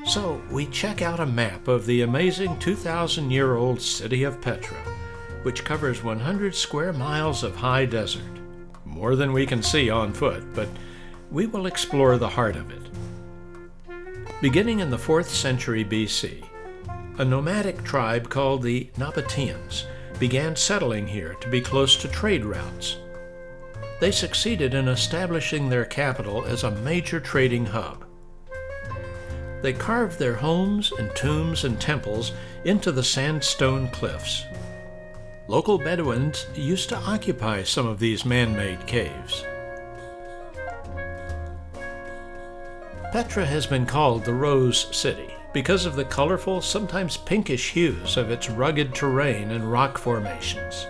So we check out a map of the amazing 2,000-year-old city of Petra, which covers 100 square miles of high desert. More than we can see on foot, but we will explore the heart of it. Beginning in the 4th century BC, a nomadic tribe called the Nabateans began settling here to be close to trade routes. They succeeded in establishing their capital as a major trading hub. They carved their homes and tombs and temples into the sandstone cliffs. Local Bedouins used to occupy some of these man-made caves. Petra has been called the Rose City because of the colorful, sometimes pinkish hues of its rugged terrain and rock formations.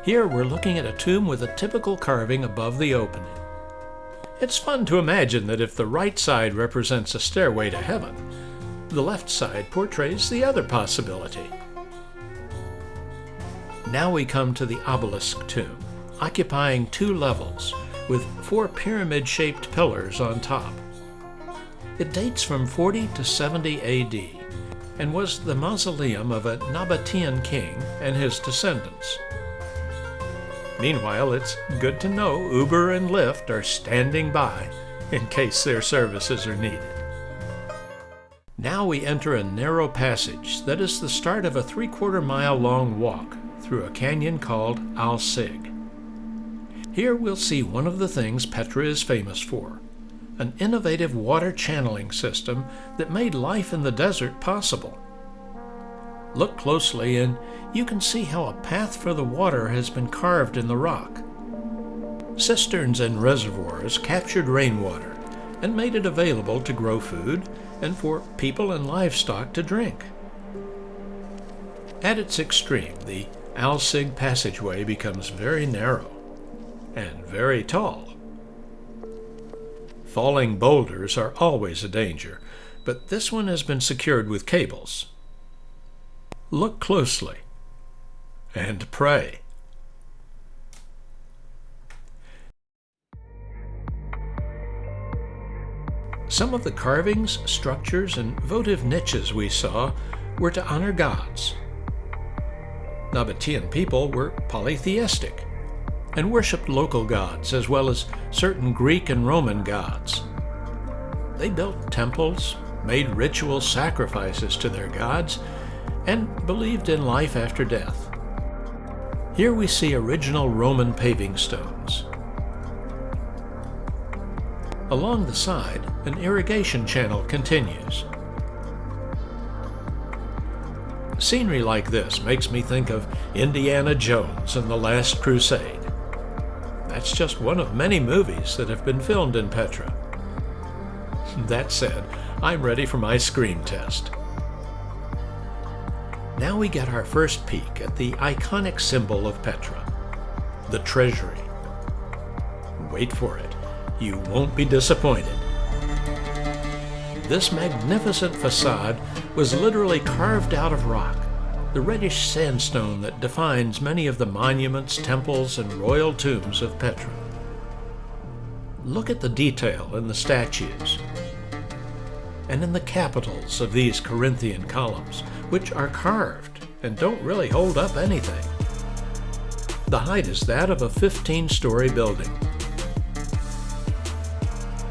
Here we're looking at a tomb with a typical carving above the opening. It's fun to imagine that if the right side represents a stairway to heaven, the left side portrays the other possibility. Now we come to the obelisk tomb, occupying 2 levels, with 4 pyramid-shaped pillars on top. It dates from 40 to 70 AD, and was the mausoleum of a Nabatean king and his descendants. Meanwhile, it's good to know Uber and Lyft are standing by in case their services are needed. Now we enter a narrow passage that is the start of a 3/4 mile long walk through a canyon called Al-Sig. Here we'll see one of the things Petra is famous for, an innovative water channeling system that made life in the desert possible. Look closely and you can see how a path for the water has been carved in the rock. Cisterns and reservoirs captured rainwater and made it available to grow food and for people and livestock to drink. At its extreme, the Al-Sig passageway becomes very narrow and very tall. Falling boulders are always a danger, but this one has been secured with cables. Look closely and pray. Some of the carvings, structures, and votive niches we saw were to honor gods. Nabatean people were polytheistic and worshipped local gods as well as certain Greek and Roman gods. They built temples, made ritual sacrifices to their gods, and believed in life after death. Here we see original Roman paving stones. Along the side, an irrigation channel continues. Scenery like this makes me think of Indiana Jones and the Last Crusade. That's just one of many movies that have been filmed in Petra. That said, I'm ready for my scream test. Now we get our first peek at the iconic symbol of Petra, the Treasury. Wait for it. You won't be disappointed. This magnificent facade was literally carved out of rock, the reddish sandstone that defines many of the monuments, temples, and royal tombs of Petra. Look at the detail in the statues and in the capitals of these Corinthian columns, which are carved and don't really hold up anything. The height is that of a 15-story building.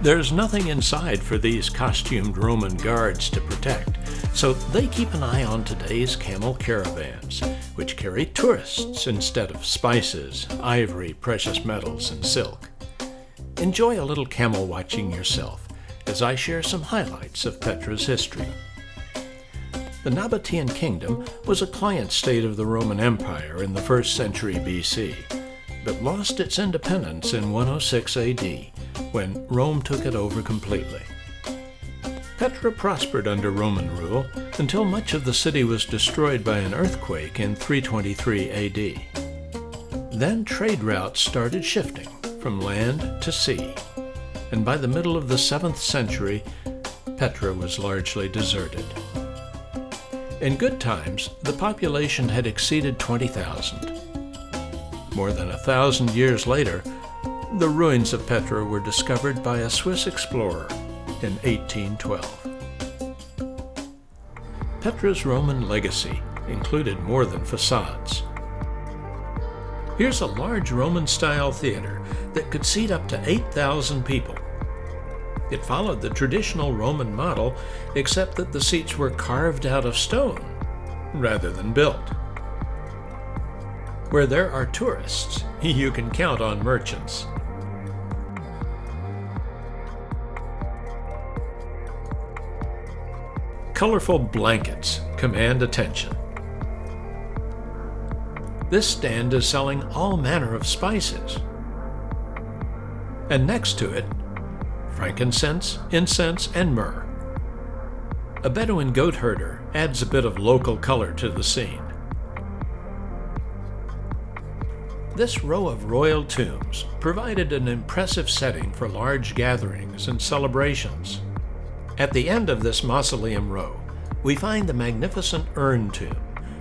There's nothing inside for these costumed Roman guards to protect, so they keep an eye on today's camel caravans, which carry tourists instead of spices, ivory, precious metals, and silk. Enjoy a little camel watching yourself as I share some highlights of Petra's history. The Nabatean kingdom was a client state of the Roman Empire in the 1st century BC, but lost its independence in 106 AD, when Rome took it over completely. Petra prospered under Roman rule until much of the city was destroyed by an earthquake in 323 AD. Then trade routes started shifting from land to sea, and by the middle of the 7th century, Petra was largely deserted. In good times, the population had exceeded 20,000. More than 1,000 years later, the ruins of Petra were discovered by a Swiss explorer in 1812. Petra's Roman legacy included more than facades. Here's a large Roman-style theater that could seat up to 8,000 people. It followed the traditional Roman model, except that the seats were carved out of stone rather than built. Where there are tourists, you can count on merchants. Colorful blankets command attention. This stand is selling all manner of spices. And next to it, frankincense, incense, and myrrh. A Bedouin goat herder adds a bit of local color to the scene. This row of royal tombs provided an impressive setting for large gatherings and celebrations. At the end of this mausoleum row, we find the magnificent urn tomb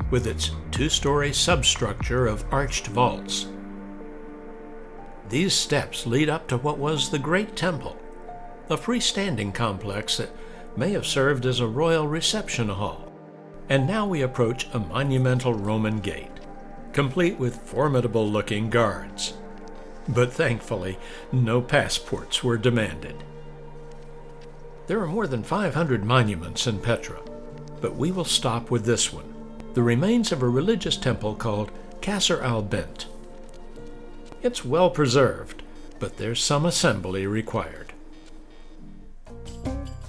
with its two-story substructure of arched vaults. These steps lead up to what was the Great Temple, a freestanding complex that may have served as a royal reception hall. And now we approach a monumental Roman gate, complete with formidable-looking guards. But thankfully, no passports were demanded. There are more than 500 monuments in Petra, but we will stop with this one, the remains of a religious temple called Qasr al-Bint. It's well preserved, but there's some assembly required.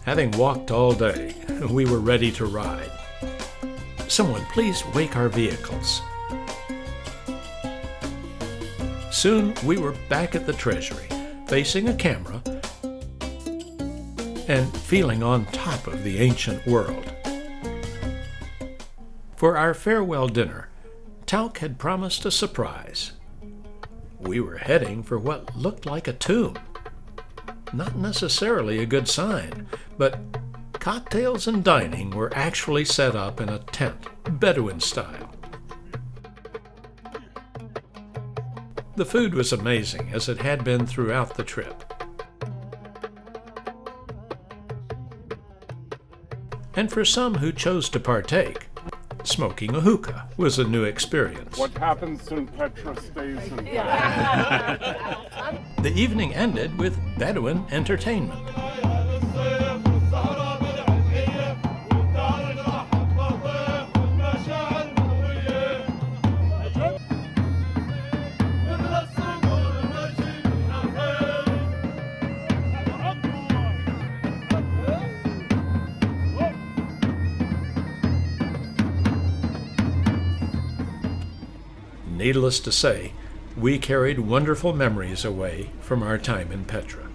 Having walked all day, we were ready to ride. Someone please wake our vehicles. Soon we were back at the Treasury, facing a camera and feeling on top of the ancient world. For our farewell dinner, Tauk had promised a surprise. We were heading for what looked like a tomb. Not necessarily a good sign, but cocktails and dining were actually set up in a tent, Bedouin style. The food was amazing, as it had been throughout the trip. And for some who chose to partake, smoking a hookah was a new experience. What happens in Petra stays in Petra. The evening ended with Bedouin entertainment. Needless to say, we carried wonderful memories away from our time in Petra.